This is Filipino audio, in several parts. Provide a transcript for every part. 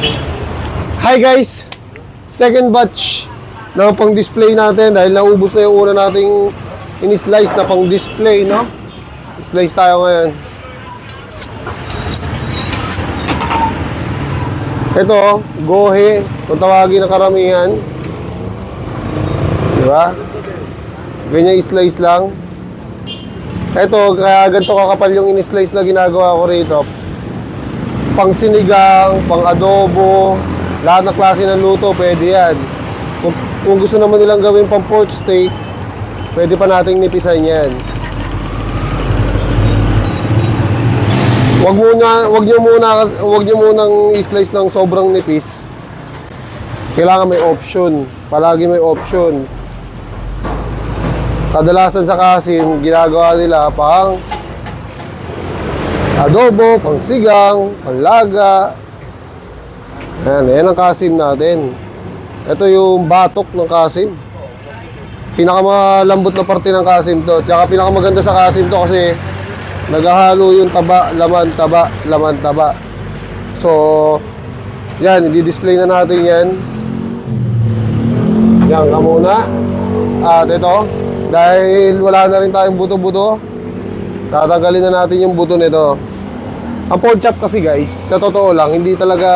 Hi guys! Second batch na pang display natin dahil naubos na yung una nating in-slice na pang display, no? Slice tayo ngayon. Ito, gohe, kung tawagin na karamihan. Diba? Ganyan i-slice lang. Ito, kaya ganito kakapal yung in-slice na ginagawa ko rito. Pang sinigang, pang adobo, lahat ng klase ng luto, pwede yan. Kung gusto naman nilang gawin pang pork steak, pwede pa nating nipisan yan. Wag niyo munang i-slice ng sobrang nipis. Kailangan may option. Palagi may option. Kadalasan sa kasim, ginagawa nila pang adobo, pang sigang, panlaga. Yan ang kasim natin. Ito yung batok ng kasim. Pinakamalambot na parte ng kasim to. Tsaka pinakamaganda sa kasim to kasi naghahalo yung taba, laman, taba. So, yan, i-display na natin yan. Yan ka muna. At ito, dahil wala na rin tayong buto-buto, tatanggalin na natin yung buto nito. Ang pork chop kasi guys, sa totoo lang, hindi talaga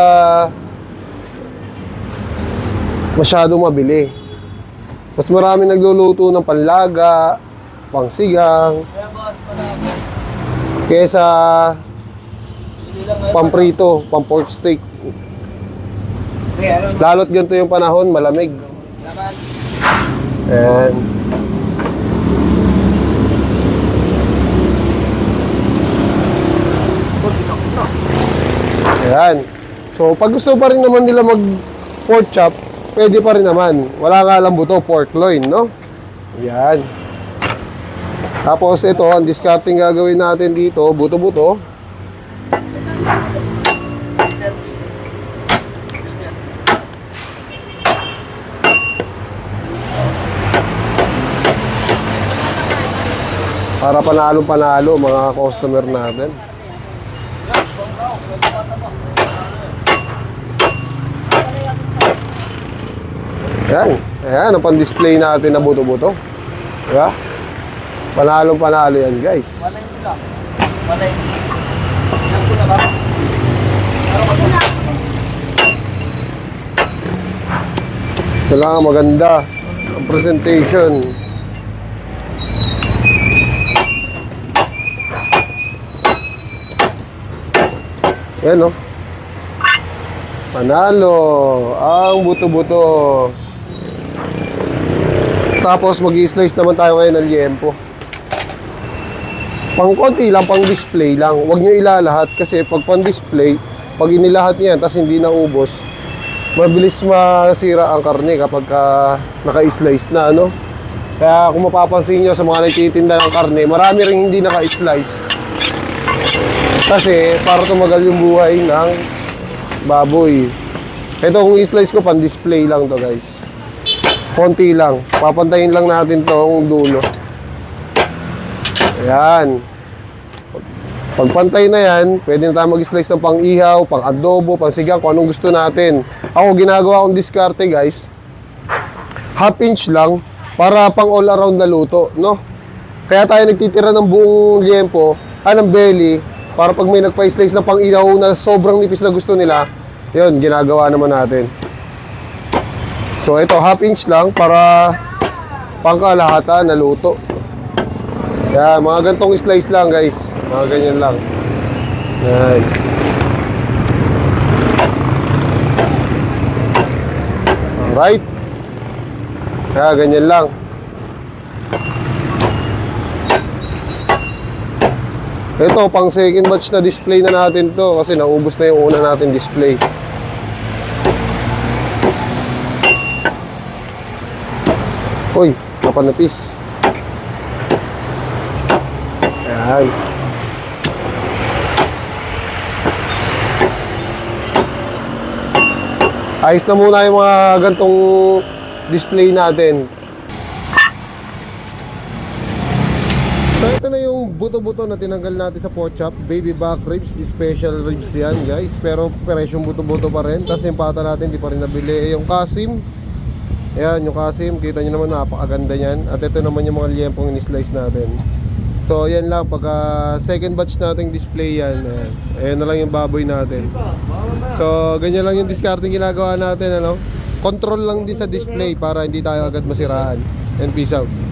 masyadong mabili. Mas marami nagluluto ng panlaga, pangsigang, kesa pamprito, pang pork steak. Lalo't ganito yung panahon, malamig. Ayan. Ayan. So, pag gusto pa rin naman nila mag pork chop, pwede pa rin naman. Wala nga lang buto, pork loin, no? Ayan. Tapos ito, ang discarding gagawin natin dito, buto-buto. Para panalo-panalo mga customer natin. Ayan. Ayan, ang pan-display natin na buto-buto. Diba? Panalo-panalo yan, guys. Kailangan maganda ang presentation. Ayan, no? Panalo ang buto-buto. Tapos mag-i-slice naman tayo ngayon ng liempo. Pang konti lang, pang display lang. Huwag nyo ilalahat kasi pag pang display, pag inilahat nyo yan, tapos hindi naubos, mabilis masira ang karne kapag naka-slice na, ano? Kaya kung mapapansin nyo sa mga nagtitinda ng karne, marami rin hindi naka-slice. Kasi para tumagal yung buhay ng baboy. Ito kung i-slice ko, pang display lang to, guys. Konti lang. Papantayin lang natin tong dulo. Ayan. Pagpantay na yan, pwede na tayo mag-slice ng pang-ihaw, pang-adobo, pang-sigang, kung anong gusto natin. Ako, ginagawa kong diskarte, guys. Half inch lang para pang all-around na luto, no? Kaya tayo nagtitira ng buong liempo, ng belly, para pag may nagpa-slice na pang-ihaw na sobrang nipis na gusto nila, yun, ginagawa naman natin. So ito, half inch lang para pangkalahatan na luto. Yan, mga gantong slice lang, guys. Mga ganyan lang. Yan. Alright. Kaya ganyan lang. Ito, pang second batch na display na natin to kasi naubos na yung una natin display. Uy, napanapis. Ayan. Ayos na muna yung mga gantong display natin. So ito na yung buto-buto na tinanggal natin sa pork chop, baby back ribs, special ribs yan guys. Pero presyong buto-buto pa rin. Tapos yung pata natin di pa rin nabili. Yung kasim, ayan yung kasim, kita nyo naman napakaganda yan. At ito naman yung mga liyempong in-slice natin. So yan lang, pagka second batch nating display yan, ayan na lang yung baboy natin. So ganyan lang yung discarding ginagawa natin, ano. Control lang din sa display para hindi tayo agad masiraan. And peace out.